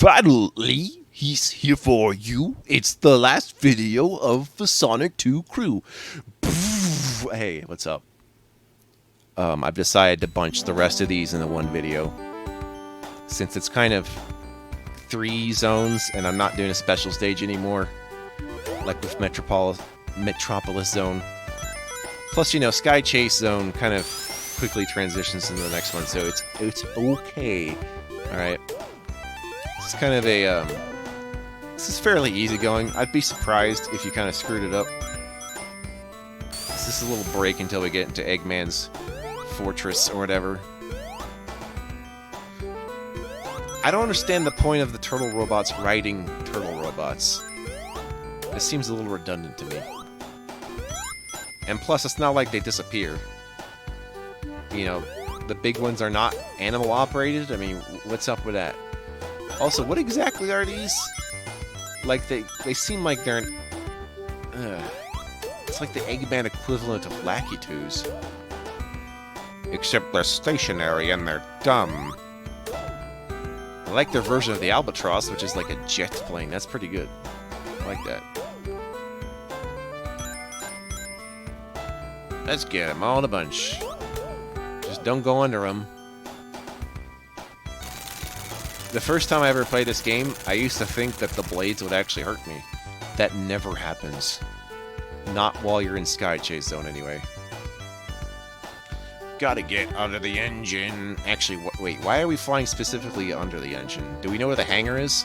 Finally, he's here for you. It's the last video of the Sonic 2 crew. Hey, what's up? I've decided to bunch the rest of these into one video. Since it's kind of 3 zones, and I'm not doing a special stage anymore, like with Metropolis Zone. Plus, you know, Sky Chase Zone kind of quickly transitions into the next one, so it's okay. All right. This is kind of a this is fairly easygoing. I'd be surprised if you kind of screwed it up. This is a little break until we get into Eggman's fortress or whatever. I don't understand the point of the turtle robots riding turtle robots. This seems a little redundant to me. And plus, it's not like they disappear. You know, the big ones are not animal operated. I mean, what's up with that? Also, what exactly are these? Like, they seem like they're it's like the Eggman equivalent of Lackey 2s. Except they're stationary and they're dumb. I like their version of the Albatross, which is like a jet plane. That's pretty good. I like that. Let's get them all in a bunch. Just don't go under them. The first time I ever played this game, I used to think that the blades would actually hurt me. That never happens. Not while you're in Sky Chase Zone, anyway. Gotta get under the engine. Actually, wait, why are we flying specifically under the engine? Do we know where the hangar is?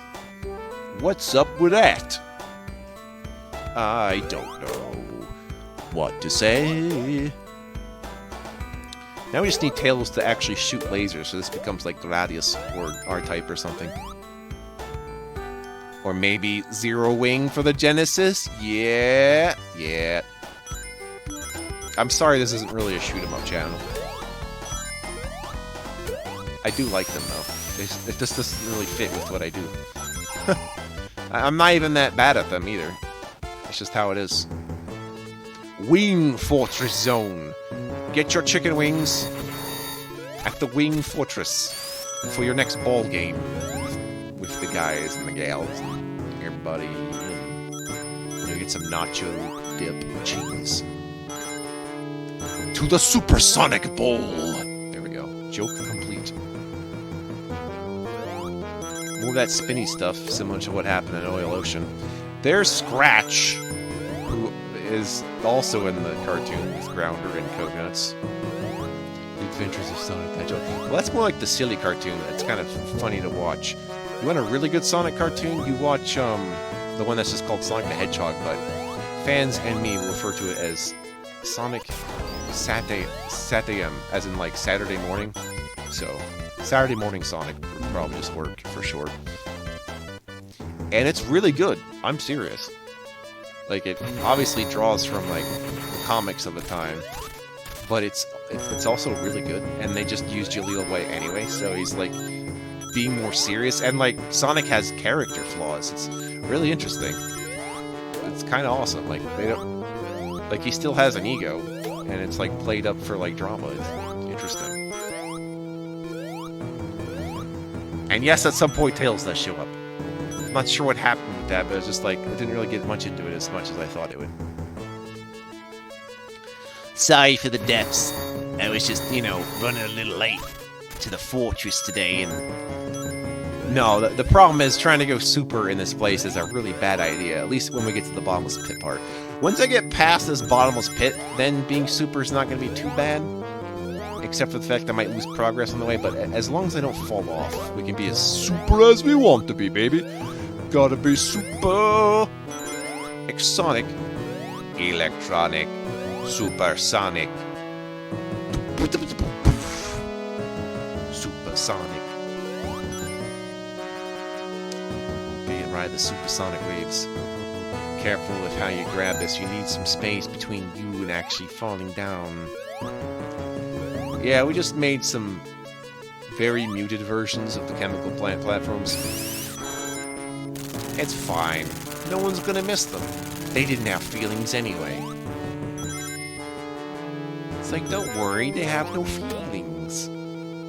What's up with that? I don't know what to say. Now we just need Tails to actually shoot lasers, so this becomes like Gradius or R-Type or something. Or maybe Zero Wing for the Genesis? Yeah. I'm sorry this isn't really a shoot-'em-up channel. I do like them, though. It just doesn't really fit with what I do. I'm not even that bad at them, either. It's just how it is. Wing Fortress Zone. Get your chicken wings at the Wing Fortress for your next ball game with the guys and the gals and everybody. You know, get some nacho dip cheese. To the Supersonic Bowl. There we go. Joke complete. More of that spinny stuff, similar to what happened in Oil Ocean. There's Scratch, who is also in the cartoon with Grounder and Coconuts. The Adventures of Sonic the Hedgehog. Well, that's more like the silly cartoon. It's kind of funny to watch. You want a really good Sonic cartoon? You watch the one that's just called Sonic the Hedgehog, but fans and me will refer to it as Sonic Saturday, as in like Saturday morning. So, Saturday Morning Sonic would probably just work for short. And it's really good. I'm serious. Like, it obviously draws from, like, the comics of the time, but it's also really good, and they just use Jaleel White anyway, so he's, like, being more serious, and, like, Sonic has character flaws. It's really interesting. It's kind of awesome. Like, they don't... Like, he still has an ego, and it's, like, played up for, like, drama. It's interesting. And yes, at some point, Tails does show up. I'm not sure what happened with that, but it's just like, I didn't really get much into it as much as I thought it would. Sorry for the deaths. I was just, you know, running a little late to the fortress today, and... No, the problem is trying to go super in this place is a really bad idea, at least when we get to the bottomless pit part. Once I get past this bottomless pit, then being super is not going to be too bad. Except for the fact I might lose progress on the way, but as long as I don't fall off, we can be as super as we want to be, baby. Gotta be super... Exonic. Electronic. Supersonic. Supersonic. Okay, ride the supersonic waves. Careful with how you grab this. You need some space between you and actually falling down. Yeah, we just made some very muted versions of the Chemical Plant platforms. It's fine. No one's gonna miss them. They didn't have feelings anyway. It's like, don't worry, they have no feelings.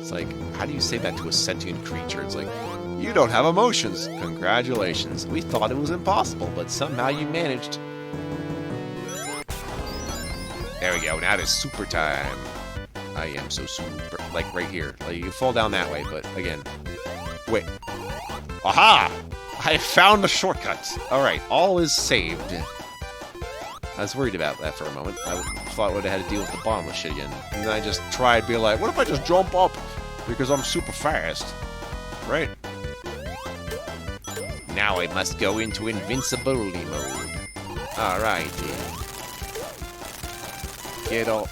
It's like, how do you say that to a sentient creature? It's like, You don't have emotions. Congratulations. We thought it was impossible, but somehow you managed. There we go. Now it is super time. I am so super. Like right here. Like you can fall down that way, but again. Wait. Aha! I found the shortcut. Alright, all is saved. I was worried about that for a moment. I thought I would have had to deal with the bottomless shit again. And then I just tried being like, what if I just jump up? Because I'm super fast. Right? Now I must go into invincibility mode. Alright. Get all...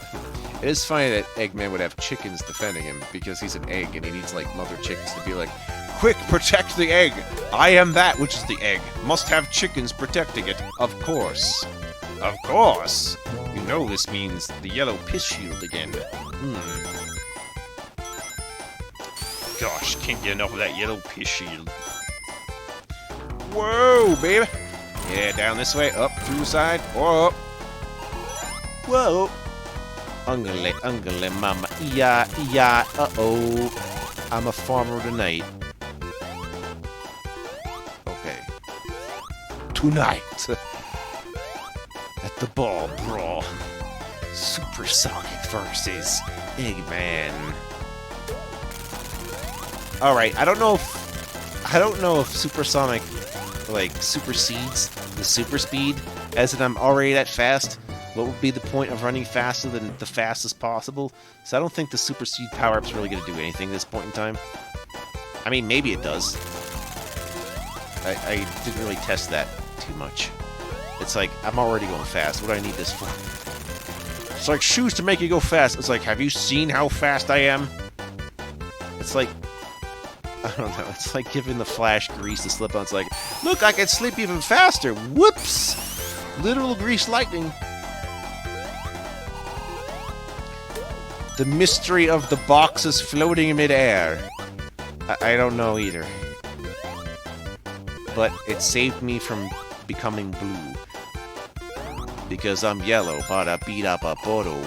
It is funny that Eggman would have chickens defending him, because he's an egg and he needs, like, mother chickens to be like, quick, protect the egg! I am that which is the egg. Must have chickens protecting it. Of course. Of course! You know this means the yellow piss shield again. Gosh, can't get enough of that yellow piss shield. Whoa, baby! Yeah, down this way, up, through the side, or up. Whoa! Ungale, mama, yeah, uh-oh. I'm a farmer tonight. Okay. Tonight, at the ball brawl, Supersonic versus Eggman. Alright, I don't know if Supersonic, like, supersedes the super speed, as in I'm already that fast. What would be the point of running faster than the fastest possible? So I don't think the super speed power-up's really going to do anything at this point in time. I mean, maybe it does. I didn't really test that too much. It's like, I'm already going fast. What do I need this for? It's like shoes to make you go fast. It's like, have you seen how fast I am? It's like, I don't know. It's like giving the Flash grease to slip on. It's like, look, I can slip even faster. Whoops! Literal grease lightning. The mystery of the boxes floating in midair. I don't know either. But it saved me from becoming blue. Because I'm yellow, bada beat up a photo.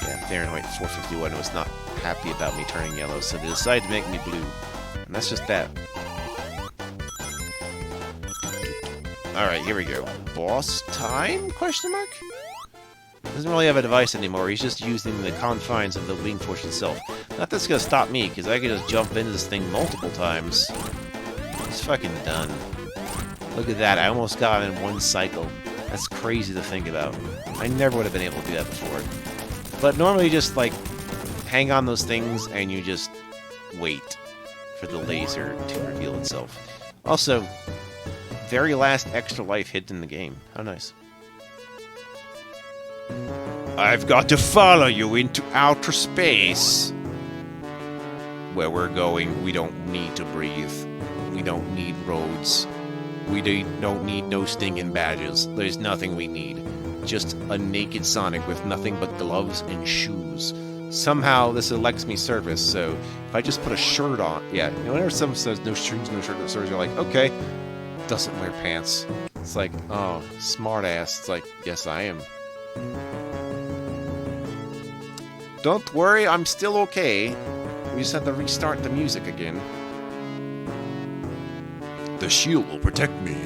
Yeah, Fahrenheit 451 was not happy about me turning yellow, so they decided to make me blue. And that's just that. Alright, here we go. Boss time? Question mark? Doesn't really have a device anymore, he's just using the confines of the Wing Force itself. Not that's gonna stop me, because I can just jump into this thing multiple times. It's fucking done. Look at that, I almost got it in one cycle. That's crazy to think about. I never would have been able to do that before. But normally you just, like, hang on those things and you just wait for the laser to reveal itself. Also, very last extra life hidden in the game. How nice. I've got to follow you into outer space. Where we're going, we don't need to breathe. We don't need roads. We don't need no stinging badges. There's nothing we need. Just a naked Sonic with nothing but gloves and shoes. Somehow this elects me service, so if I just put a shirt on... Yeah, you know, whenever someone says no shoes, no shirt, no service, you're like, okay. Doesn't wear pants. It's like, oh, smart ass. It's like, yes, I am. Don't worry, I'm still okay. We just have to restart the music again. The shield will protect me.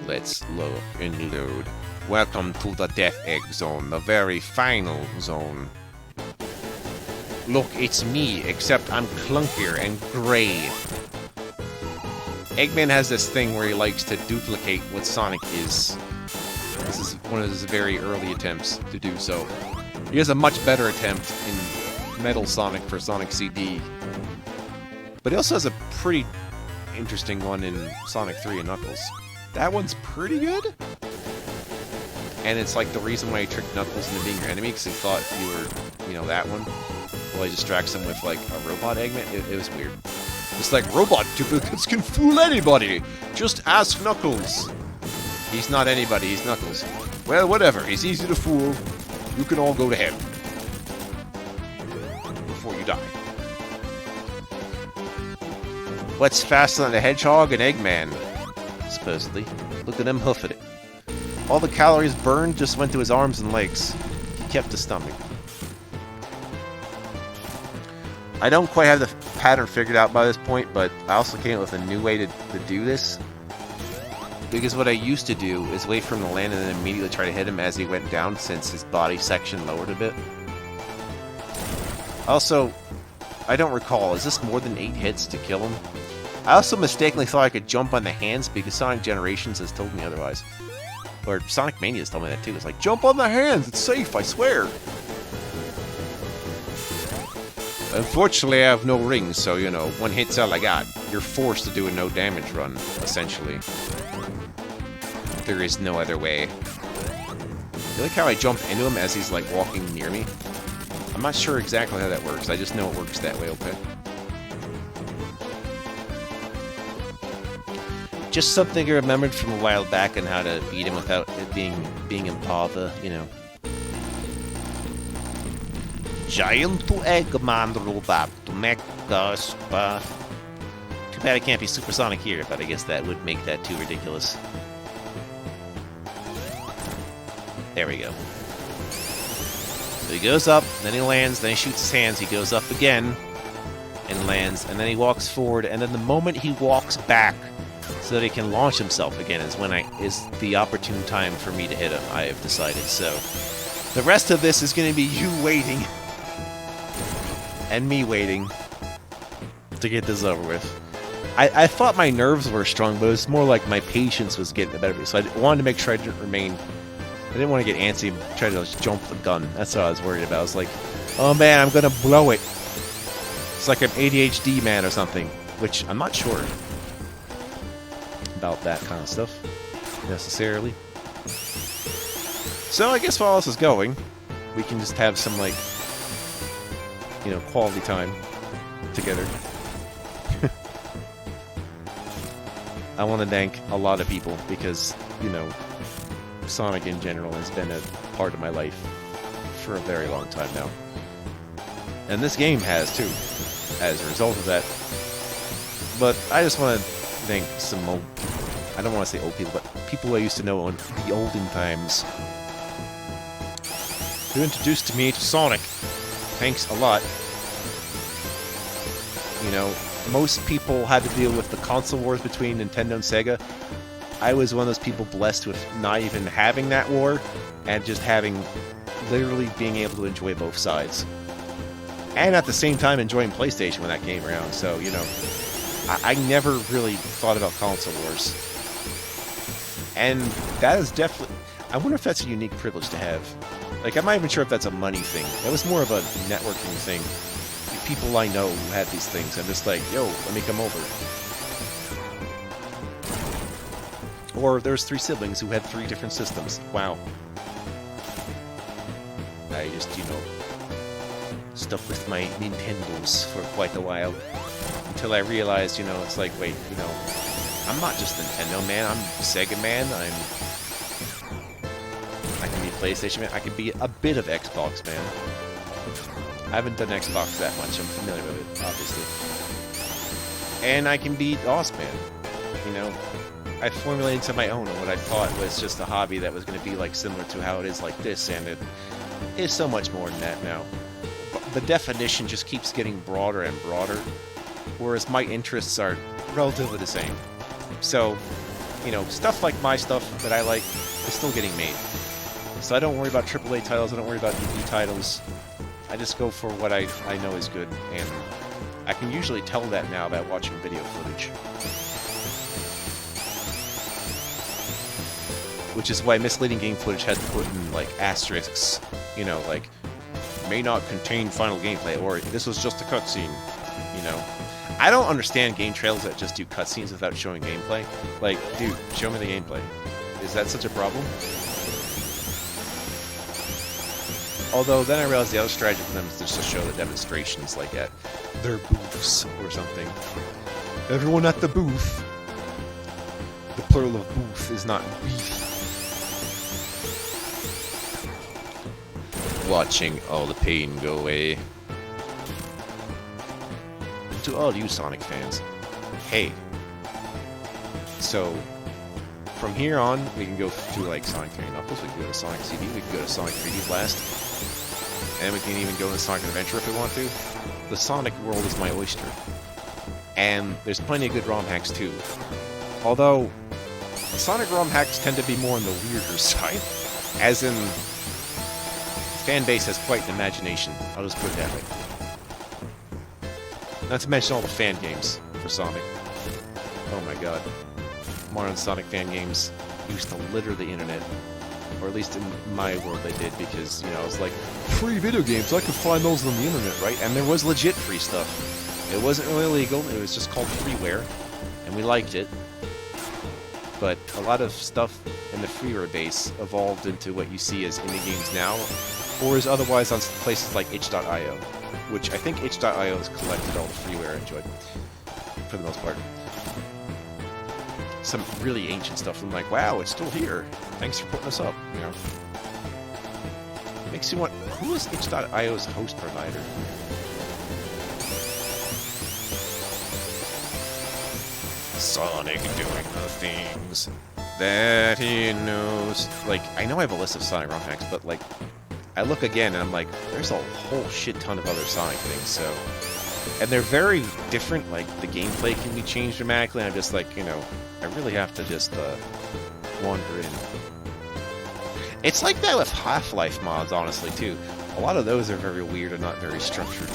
Let's load and load. Welcome to the Death Egg Zone, the very final zone. Look, it's me, except I'm clunkier and gray. Eggman has this thing where he likes to duplicate what Sonic is. This is one of his very early attempts to do so. He has a much better attempt in Metal Sonic for Sonic CD. But he also has a pretty interesting one in Sonic 3 and Knuckles. That one's pretty good. And it's like the reason why he tricked Knuckles into being your enemy, because he thought you were, you know, that one. Well, he distracts him with, like, a robot Eggman. It was weird. It's like, robot duplicates can fool anybody! Just ask Knuckles! He's not anybody, he's Knuckles. Well, whatever, he's easy to fool. You can all go to heaven. Before you die. What's faster than a Hedgehog and Eggman? Supposedly. Look at him hoofing it. All the calories burned just went to his arms and legs. He kept the stomach. I don't quite have the pattern figured out by this point, but I also came up with a new way to do this. Because what I used to do is wait for him to land and then immediately try to hit him as he went down, since his body section lowered a bit. Also, I don't recall, is this more than 8 hits to kill him? I also mistakenly thought I could jump on the hands because Sonic Generations has told me otherwise. Or Sonic Mania has told me that too. It's like, jump on the hands, it's safe, I swear. Unfortunately, I have no rings, so, you know, one hit's all I got. You're forced to do a no damage run, essentially. There is no other way. You like how I jump into him as he's, like, walking near me? I'm not sure exactly how that works. I just know it works that way, okay? Just something I remembered from a while back on how to beat him without it being in lava, you know. Giant Eggman robot to make us. Too bad I can't be supersonic here, but I guess that would make that too ridiculous. There we go. So he goes up, then he lands, then he shoots his hands, he goes up again, and lands, and then he walks forward, and then the moment he walks back so that he can launch himself again is the opportune time for me to hit him, I have decided. So the rest of this is going to be you waiting, and me waiting to get this over with. I thought my nerves were strong, but it was more like my patience was getting the better of me, so I wanted to make sure I didn't want to get antsy and try to just jump the gun. That's what I was worried about. I was like, oh man, I'm gonna blow it. It's like an ADHD man or something, which I'm not sure about that kind of stuff, necessarily. So I guess while all this is going, we can just have some, like, you know, quality time together. I want to thank a lot of people because, you know, Sonic in general has been a part of my life for a very long time now. And this game has too, as a result of that. But I just want to thank some old, I don't want to say old people, but people I used to know in the olden times who introduced me to Sonic. Thanks a lot. You know, most people had to deal with the console wars between Nintendo and Sega. I was one of those people blessed with not even having that war, and just literally being able to enjoy both sides. And at the same time enjoying PlayStation when that came around, so, you know, I never really thought about console wars. And that is definitely, I wonder if that's a unique privilege to have. Like, I'm not even sure if that's a money thing. That was more of a networking thing. People I know who had these things, I'm just like, yo, let me come over. Or there's 3 siblings who had 3 different systems. Wow. I just, you know, stuck with my Nintendos for quite a while. Until I realized, you know, it's like, wait, you know, I'm not just Nintendo man, I'm Sega man, I can be PlayStation man, I can be a bit of Xbox man. I haven't done Xbox that much, I'm familiar with it, obviously. And I can be DOS man, you know. I formulated to my own what I thought was just a hobby that was going to be like similar to how it is like this, and it is so much more than that now. But the definition just keeps getting broader and broader, whereas my interests are relatively the same. So, you know, stuff like my stuff that I like is still getting made. So I don't worry about AAA titles, I don't worry about indie titles. I just go for what I know is good, and I can usually tell that now by watching video footage. Which is why misleading game footage has to put in, like, asterisks, you know, like, may not contain final gameplay, or this was just a cutscene, you know. I don't understand game trailers that just do cutscenes without showing gameplay. Like, dude, show me the gameplay. Is that such a problem? Although, then I realized the other strategy for them is just to show the demonstrations, like, at their booths or something. Everyone at the booth. The plural of booth is not beef. Watching all the pain go away. And to all you Sonic fans, hey. So, from here on, we can go to, like, Sonic 3 Knuckles, we can go to Sonic CD, we can go to Sonic 3D Blast. and we can even go into Sonic Adventure if we want to. The Sonic world is my oyster. And there's plenty of good ROM hacks too. Although, Sonic ROM hacks tend to be more on the weirder side. As in, fan base has quite an imagination. I'll just put it that way. Not to mention all the fan games for Sonic. Oh my god. Modern Sonic fan games used to litter the internet. Or at least in my world they did, because, you know, I was like, free video games, I could find those on the internet, right? And there was legit free stuff. It wasn't really illegal, it was just called freeware, and we liked it. But a lot of stuff in the freeware base evolved into what you see as indie games now, or is otherwise on places like itch.io, which I think itch.io has collected all the freeware I enjoyed, for the most part. Some really ancient stuff, I'm like, wow, it's still here. Thanks for putting us up, you know. Makes you want, who is itch.io's host provider? Sonic doing the things that he knows. Like, I know I have a list of Sonic ROM hacks, but like, I look again and I'm like, there's a whole shit ton of other Sonic things, so. And they're very different, like, the gameplay can be changed dramatically, and I'm just like, you know, I really have to just, wander in. It's like that with Half-Life mods, honestly, too. A lot of those are very weird and not very structured.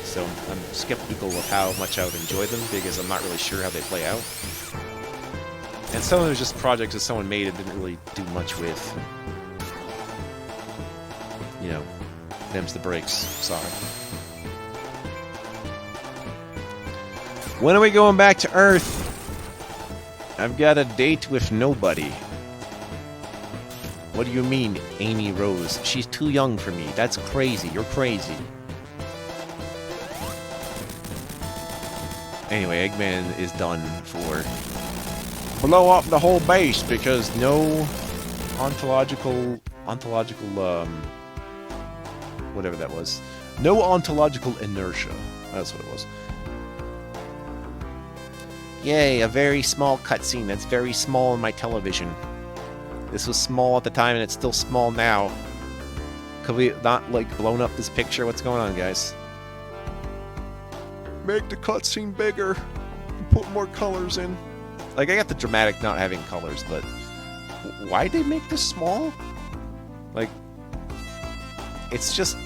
So I'm skeptical of how much I would enjoy them, because I'm not really sure how they play out. And some of them are just projects that someone made and didn't really do much with. You know, them's the breaks. Sorry. When are we going back to Earth? I've got a date with nobody. What do you mean, Amy Rose? She's too young for me. That's crazy. You're crazy. Anyway, Eggman is done for blow up the whole base because no ontological, whatever that was. No ontological inertia. That's what it was. Yay, a very small cutscene that's very small in my television. This was small at the time and it's still small now. Could we not, like, blown up this picture? What's going on, guys? Make the cutscene bigger. Put more colors in. Like, I got the dramatic not having colors, but why'd they make this small? Like, it's just,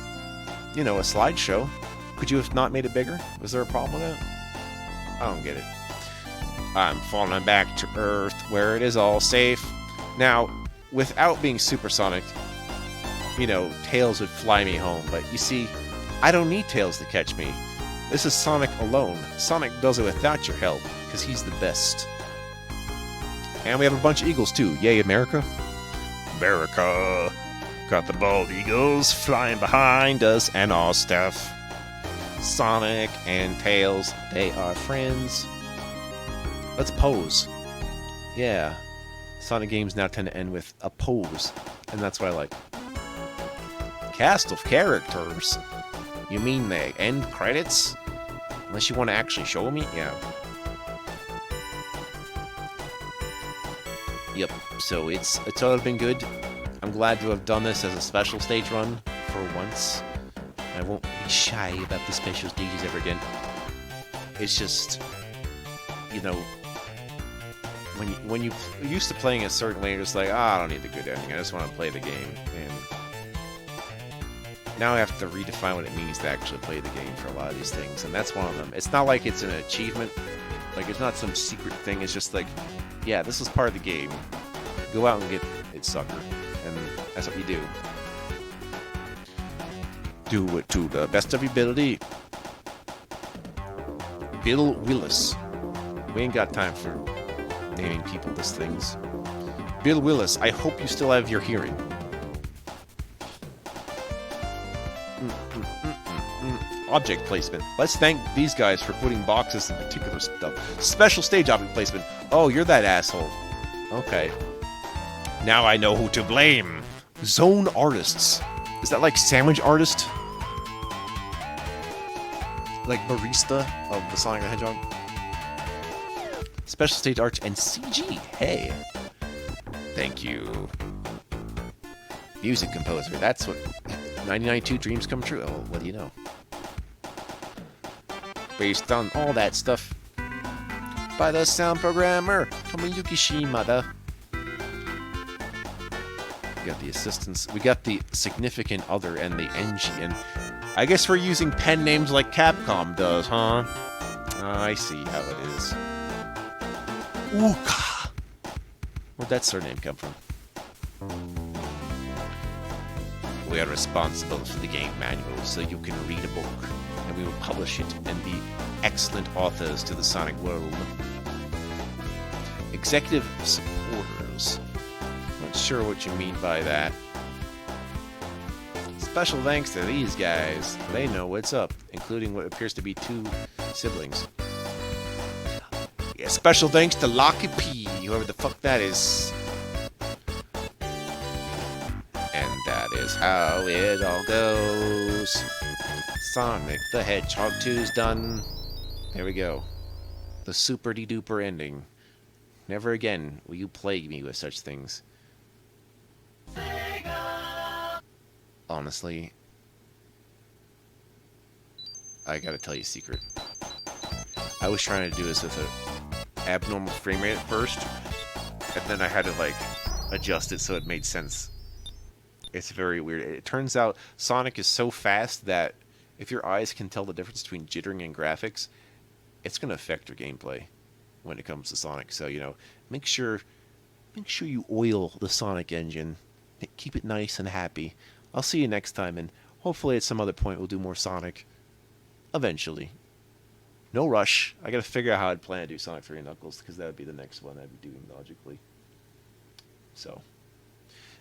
you know, a slideshow. Could you have not made it bigger? Was there a problem with that? I don't get it. I'm falling back to Earth, where it is all safe. Now, without being supersonic, you know, Tails would fly me home. But you see, I don't need Tails to catch me. This is Sonic alone. Sonic does it without your help, because he's the best. And we have a bunch of eagles, too. Yay, America. America. Got the bald eagles flying behind us and all stuff. Sonic and Tails, they are friends. Let's pose. Yeah. Sonic games now tend to end with a pose, and that's what I like. Cast of characters? You mean the end credits? Unless you want to actually show me? Yeah. Yep, so it's all been good. I'm glad to have done this as a special stage run for once. I won't be shy about the special stages ever again. It's just, you know, when you used to playing a certain way, you're just like, I don't need the good ending. I just want to play the game. And now I have to redefine what it means to actually play the game for a lot of these things, and that's one of them. It's not like it's an achievement. Like, it's not some secret thing. It's just like, yeah, this is part of the game. Go out and get it, sucker. And that's what you do. Do it to the best of your ability. Bill Willis. We ain't got time for naming people these things. Bill Willis, I hope you still have your hearing. Object placement. Let's thank these guys for putting boxes in particular stuff. Special stage object placement. Oh, you're that asshole. Okay. Now I know who to blame. Zone artists. Is that like sandwich artist? Like barista of the Sonic the Hedgehog? Special stage arts and CG. Hey. Thank you. Music composer. That's what... 99.2 dreams come true. Oh, what do you know? Based on all that stuff by the sound programmer Tomoyuki Shimada. We got the assistants. We got the significant other and the engine. I guess we're using pen names like Capcom does, huh? I see how it is. Uka. Where'd that surname come from? We are responsible for the game manual, so you can read a book, and we will publish it and be excellent authors to the Sonic world. Executive supporters. Not sure what you mean by that. Special thanks to these guys. They know what's up, including what appears to be 2 siblings. Yeah, special thanks to Locky P, whoever the fuck that is. And that is how it all goes. Sonic the Hedgehog 2's done. There we go. The super-de-duper ending. Never again will you plague me with such things. Honestly, I gotta tell you a secret. I was trying to do this with an abnormal frame rate at first, and then I had to, like, adjust it so it made sense. It's very weird. It turns out Sonic is so fast that if your eyes can tell the difference between jittering and graphics, it's going to affect your gameplay when it comes to Sonic. So, you know, make sure you oil the Sonic engine. Keep it nice and happy. I'll see you next time, and hopefully at some other point we'll do more Sonic. Eventually. No rush. I got to figure out how I'd plan to do Sonic 3 and Knuckles, because that would be the next one I'd be doing logically. So,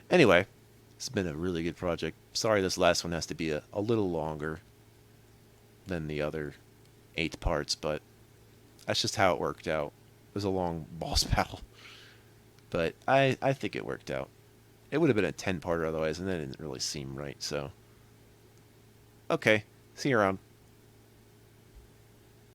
anyway, it's been a really good project. Sorry this last one has to be a little longer than the other 8 parts, but that's just how it worked out. It was a long boss battle. But I think it worked out. It would have been a 10-parter otherwise, and that didn't really seem right, so. Okay, see you around.